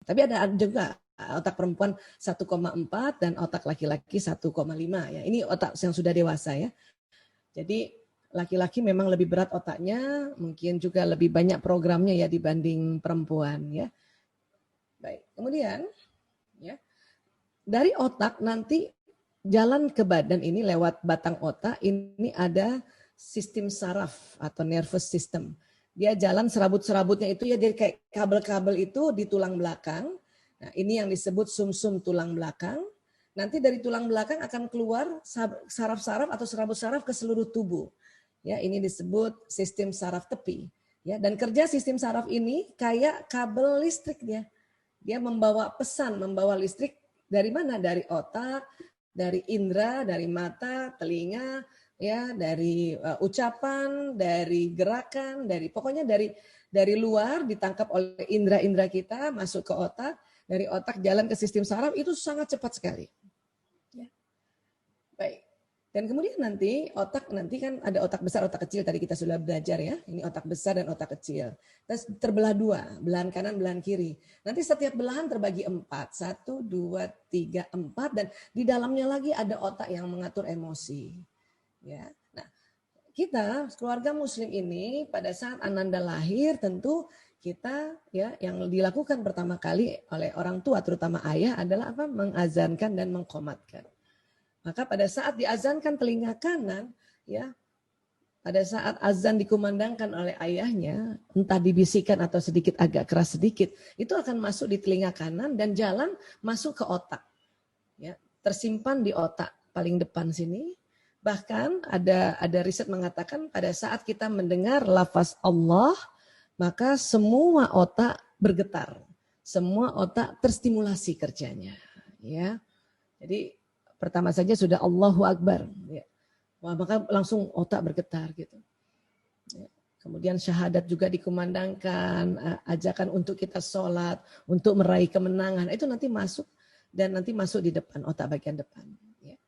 Tapi ada juga otak perempuan 1,4 dan otak laki-laki 1,5 ya. Ini otak yang sudah dewasa ya. Jadi laki-laki memang lebih berat otaknya, mungkin juga lebih banyak programnya ya dibanding perempuan ya. Baik, kemudian ya dari otak nanti jalan ke badan ini lewat batang otak, ini ada sistem saraf atau nervous system. Dia jalan serabut-serabutnya itu ya, jadi kayak kabel-kabel itu di tulang belakang. Nah, ini yang disebut sumsum tulang belakang. Nanti dari tulang belakang akan keluar saraf-saraf atau serabut-saraf ke seluruh tubuh. Ya, ini disebut sistem saraf tepi. Ya, dan kerja sistem saraf ini kayak kabel listrik dia. Dia membawa pesan, membawa listrik dari mana? Dari otak, dari indera, dari mata, telinga, ya, dari ucapan, dari gerakan, dari pokoknya dari luar ditangkap oleh indera-indera kita masuk ke otak, dari otak jalan ke sistem saraf itu sangat cepat sekali. Ya. Baik. Dan kemudian nanti otak nanti kan ada otak besar, otak kecil tadi kita sudah belajar ya. Ini otak besar dan otak kecil. Terus terbelah dua, belahan kanan, belahan kiri. Nanti setiap belahan terbagi 4. 1, 2, 3, 4 dan di dalamnya lagi ada otak yang mengatur emosi. Ya. Nah, kita keluarga muslim ini pada saat Ananda lahir tentu kita ya yang dilakukan pertama kali oleh orang tua terutama ayah adalah apa? Mengazankan dan mengqomatkan. Maka pada saat diazankan telinga kanan, ya, pada saat azan dikumandangkan oleh ayahnya, entah dibisikkan atau sedikit agak keras sedikit, itu akan masuk di telinga kanan dan jalan masuk ke otak. Ya, tersimpan di otak paling depan sini. Bahkan ada riset mengatakan pada saat kita mendengar lafaz Allah, maka semua otak bergetar. Semua otak terstimulasi kerjanya. Ya, jadi pertama saja sudah Allahu Akbar. Ya. Wah, maka langsung otak bergetar gitu. Ya. Kemudian syahadat juga dikumandangkan, ajakan untuk kita sholat, untuk meraih kemenangan. Itu nanti masuk dan nanti masuk di depan, otak bagian depan. Ya.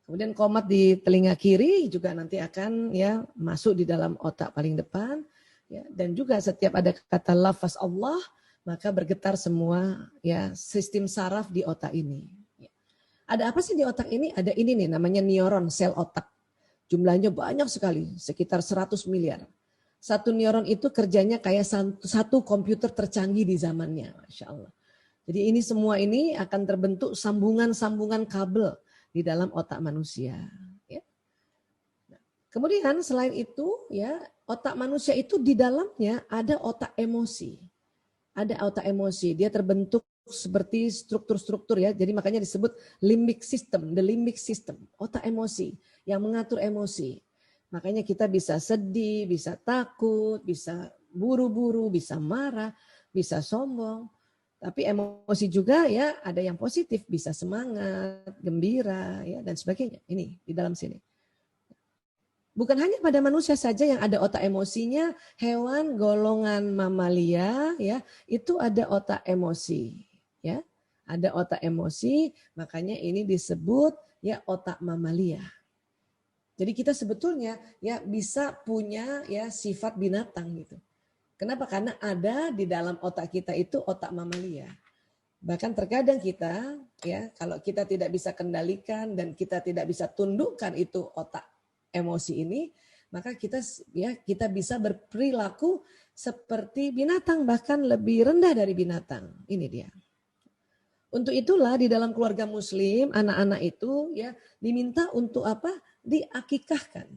Kemudian qomat di telinga kiri juga nanti akan ya masuk di dalam otak paling depan. Ya. Dan juga setiap ada kata lafaz Allah, maka bergetar semua ya sistem saraf di otak ini. Ada apa sih di otak ini? Ada ini nih namanya neuron, sel otak. Jumlahnya banyak sekali, sekitar 100 miliar. Satu neuron itu kerjanya kayak satu komputer tercanggih di zamannya, Masya Allah. Jadi ini semua ini akan terbentuk sambungan-sambungan kabel di dalam otak manusia. Ya. Nah, kemudian selain itu, ya otak manusia itu di dalamnya ada otak emosi. Ada otak emosi, dia terbentuk seperti struktur-struktur ya. Jadi makanya disebut limbic system, the limbic system, otak emosi yang mengatur emosi. Makanya kita bisa sedih, bisa takut, bisa buru-buru, bisa marah, bisa sombong. Tapi emosi juga ya ada yang positif, bisa semangat, gembira ya dan sebagainya. Ini di dalam sini. Bukan hanya pada manusia saja yang ada otak emosinya, hewan golongan mamalia ya, itu ada otak emosi. Ya, ada otak emosi, makanya ini disebut ya otak mamalia. Jadi kita sebetulnya ya bisa punya ya sifat binatang gitu. Kenapa? Karena ada di dalam otak kita itu otak mamalia. Bahkan terkadang kita ya kalau kita tidak bisa kendalikan dan kita tidak bisa tundukkan itu otak emosi ini, maka kita bisa berperilaku seperti binatang bahkan lebih rendah dari binatang. Ini dia. Untuk itulah di dalam keluarga muslim, anak-anak itu ya diminta untuk apa? Diakikahkan.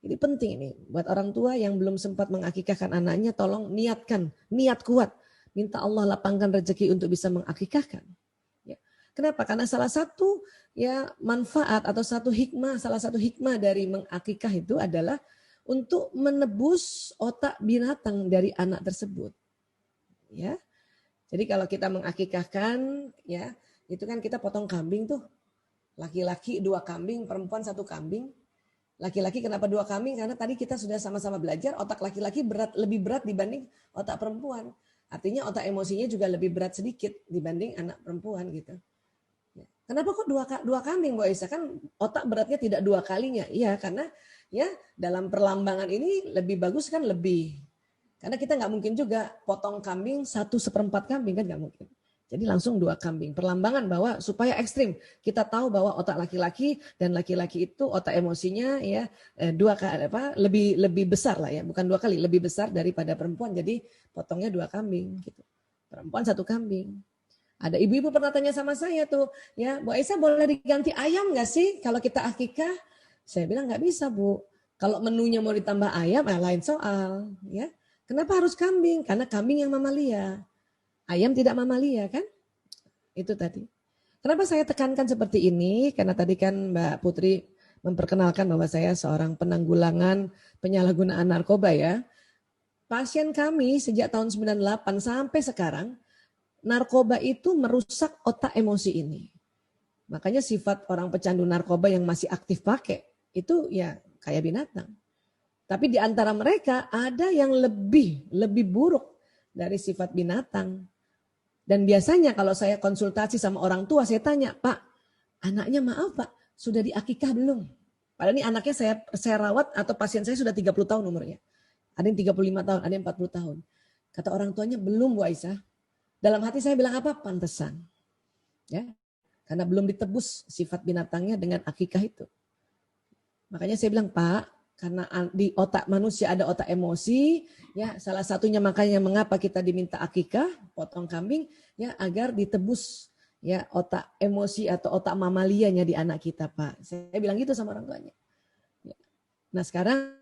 Ini penting nih buat orang tua yang belum sempat mengakikahkan anaknya, tolong niatkan, niat kuat. Minta Allah lapangkan rezeki untuk bisa mengakikahkan. Ya. Kenapa? Karena salah satu ya manfaat atau salah satu hikmah dari mengakikah itu adalah untuk menebus otak binatang dari anak tersebut. Ya. Jadi kalau kita mengakikahkan, ya itu kan kita potong kambing tuh. Laki-laki 2 kambing, perempuan 1 kambing. Laki-laki kenapa 2 kambing? Karena tadi kita sudah sama-sama belajar otak laki-laki lebih berat dibanding otak perempuan. Artinya otak emosinya juga lebih berat sedikit dibanding anak perempuan gitu. Kenapa kok 2 kambing Bu Aisyah? Kan otak beratnya tidak 2 kalinya. Iya karena ya dalam perlambangan ini lebih bagus kan lebih Karena kita nggak mungkin juga potong kambing 1/4 kambing, kan nggak mungkin. Jadi langsung 2 kambing. Perlambangan bahwa supaya ekstrim. Kita tahu bahwa otak laki-laki dan laki-laki itu otak emosinya ya lebih besar lah ya, bukan 2 kali, lebih besar daripada perempuan. Jadi potongnya 2 kambing gitu. Perempuan 1 kambing. Ada ibu-ibu pernah tanya sama saya tuh, ya Bu Aisyah boleh diganti ayam nggak sih kalau kita akikah? Saya bilang nggak bisa Bu. Kalau menunya mau ditambah ayam, lain soal. Ya, kenapa harus kambing? Karena kambing yang mamalia, ayam tidak mamalia kan? Itu tadi. Kenapa saya tekankan seperti ini? Karena tadi kan Mbak Putri memperkenalkan bahwa saya seorang penanggulangan penyalahgunaan narkoba ya. Pasien kami sejak tahun 98 sampai sekarang, narkoba itu merusak otak emosi ini. Makanya sifat orang pecandu narkoba yang masih aktif pakai, itu ya kayak binatang. Tapi di antara mereka ada yang lebih buruk dari sifat binatang. Dan biasanya kalau saya konsultasi sama orang tua, saya tanya, Pak, anaknya maaf Pak, sudah diakikah belum? Padahal ini anaknya saya rawat atau pasien saya sudah 30 tahun umurnya. Ada yang 35 tahun, ada yang 40 tahun. Kata orang tuanya, belum Bu Aisyah. Dalam hati saya bilang apa? Pantesan. Ya, karena belum ditebus sifat binatangnya dengan akikah itu. Makanya saya bilang, Pak, karena di otak manusia ada otak emosi, ya salah satunya makanya mengapa kita diminta akikah, potong kambing, ya agar ditebus ya otak emosi atau otak mamalianya di anak kita, Pak. Saya bilang gitu sama orang tuanya. Nah sekarang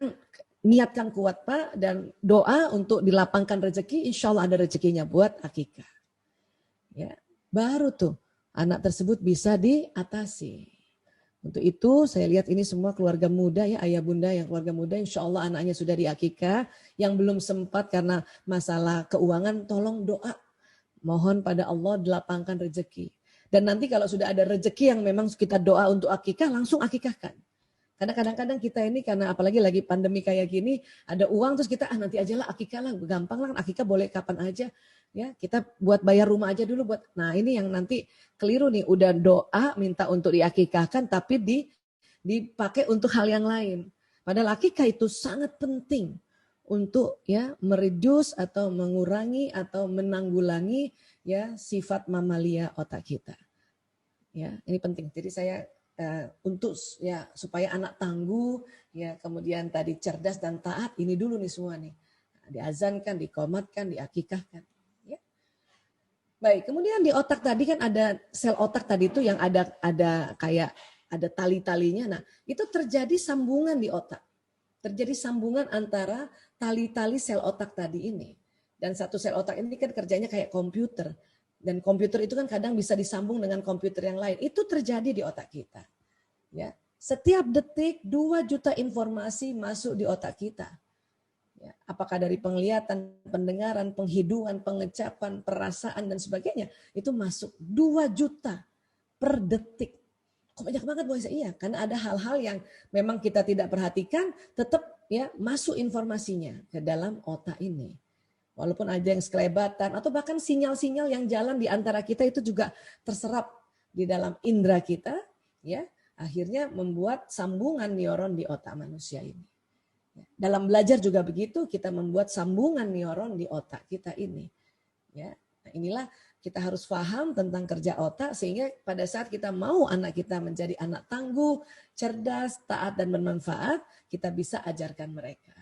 niatkan kuat Pak dan doa untuk dilapangkan rezeki, insya Allah ada rezekinya buat akikah. Ya, baru tuh anak tersebut bisa diatasi. Untuk itu saya lihat ini semua keluarga muda ya, ayah bunda yang keluarga muda, insya Allah anaknya sudah diakikah. Yang belum sempat karena masalah keuangan, tolong doa. Mohon pada Allah dilapangkan rezeki. Dan nanti kalau sudah ada rezeki yang memang kita doa untuk akikah, langsung akikahkan. Karena kadang-kadang kita ini karena apalagi lagi pandemi kayak gini, ada uang terus kita nanti aja lah akikah lah, gampang lah akikah boleh kapan aja. Ya, kita buat bayar rumah aja dulu buat. Nah, ini yang nanti keliru nih, udah doa minta untuk diakikahkan tapi dipakai untuk hal yang lain. Padahal akikah itu sangat penting untuk ya mereduce atau mengurangi atau menanggulangi ya sifat mamalia otak kita. Ya, ini penting. Jadi saya untuk ya supaya anak tangguh ya kemudian tadi cerdas dan taat, ini dulu nih semua nih. Diazankan, dikomatkan, diakikahkan. Baik, kemudian di otak tadi kan ada sel otak tadi itu yang ada kayak ada tali-talinya. Nah, itu terjadi sambungan di otak. Terjadi sambungan antara tali-tali sel otak tadi ini. Dan satu sel otak ini kan kerjanya kayak komputer. Dan komputer itu kan kadang bisa disambung dengan komputer yang lain. Itu terjadi di otak kita. Ya, setiap detik 2 juta informasi masuk di otak kita. Ya, apakah dari penglihatan, pendengaran, penghidungan, pengecapan, perasaan dan sebagainya itu masuk 2 juta per detik. Kok banyak banget Bu Aisyah? Iya, karena ada hal-hal yang memang kita tidak perhatikan, tetap ya masuk informasinya ke dalam otak ini. Walaupun ada yang sekelebatan atau bahkan sinyal-sinyal yang jalan di antara kita itu juga terserap di dalam indera kita, ya akhirnya membuat sambungan neuron di otak manusia ini. Dalam belajar juga begitu, kita membuat sambungan neuron di otak kita ini. Ya, nah inilah kita harus paham tentang kerja otak sehingga pada saat kita mau anak kita menjadi anak tangguh, cerdas, taat dan bermanfaat, kita bisa ajarkan mereka.